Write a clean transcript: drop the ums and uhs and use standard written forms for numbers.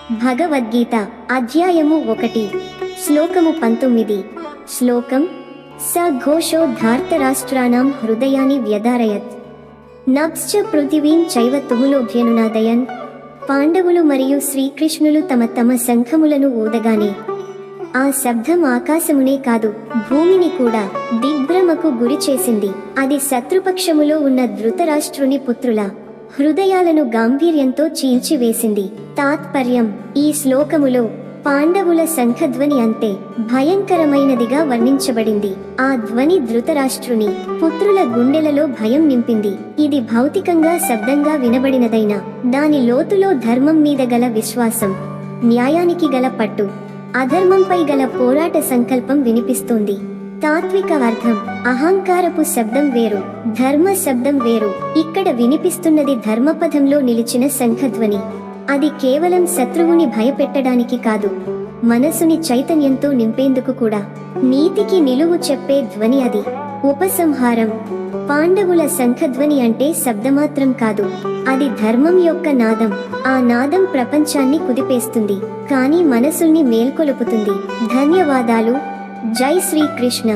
భగవద్గీత అధ్యాయము 1 శ్లోకము 19 శ్లోకం స ఘోషో ధార్తరాష్ట్రానాం హృదయాని వ్యధారయత్ నభ్శ్చ పృథివీం చైవ తుములోభ్యనునాదయన్. పాండవులు మరియు శ్రీకృష్ణులు తమ తమ శంఖములను ఊదగానే ఆ శబ్దం ఆకాశమునే కాదు భూమిని కూడా దిగ్భ్రమకు గురి చేసింది. అది శత్రుపక్షములో ఉన్న ధృతరాష్ట్రుని పుత్రుల హృదయాలను గాంభీర్యంతో చీల్చివేసింది. తాత్పర్యం: ఈ శ్లోకములో పాండవుల శంఖధ్వని అంతే భయంకరమైనదిగా వర్ణించబడింది. ఆ ధ్వని ధృతరాష్ట్రుని పుత్రుల గుండెలలో భయం నింపింది. ఇది భౌతికంగా శబ్దంగా వినబడినదైనా దాని లోతులో ధర్మం మీద గల విశ్వాసం, న్యాయానికి గల పట్టు, అధర్మంపై గల పోరాట సంకల్పం వినిపిస్తోంది. తాత్విక అర్థం: అహంకారపు శబ్దం వేరు, ధర్మ శబ్దం వేరు. ఇక్కడ వినిపిస్తున్నది ధర్మపథంలో నిలిచిన శంఖధ్వని. అది కేవలం శత్రువుని భయపెట్టడానికి కాదు, మనసుని చైతన్యంతో నింపేందుకు కూడా. నీతికి నిలువు చెప్పే ధ్వని అది. ఉపసంహారం: పాండవుల శంఖధ్వని అంటే శబ్దమాత్రం కాదు, అది ధర్మం యొక్క నాదం. ఆ నాదం ప్రపంచాన్ని కుదిపేస్తుంది, కానీ మనసుల్ని మేల్కొలుపుతుంది. ధన్యవాదాలు. జై శ్రీకృష్ణ.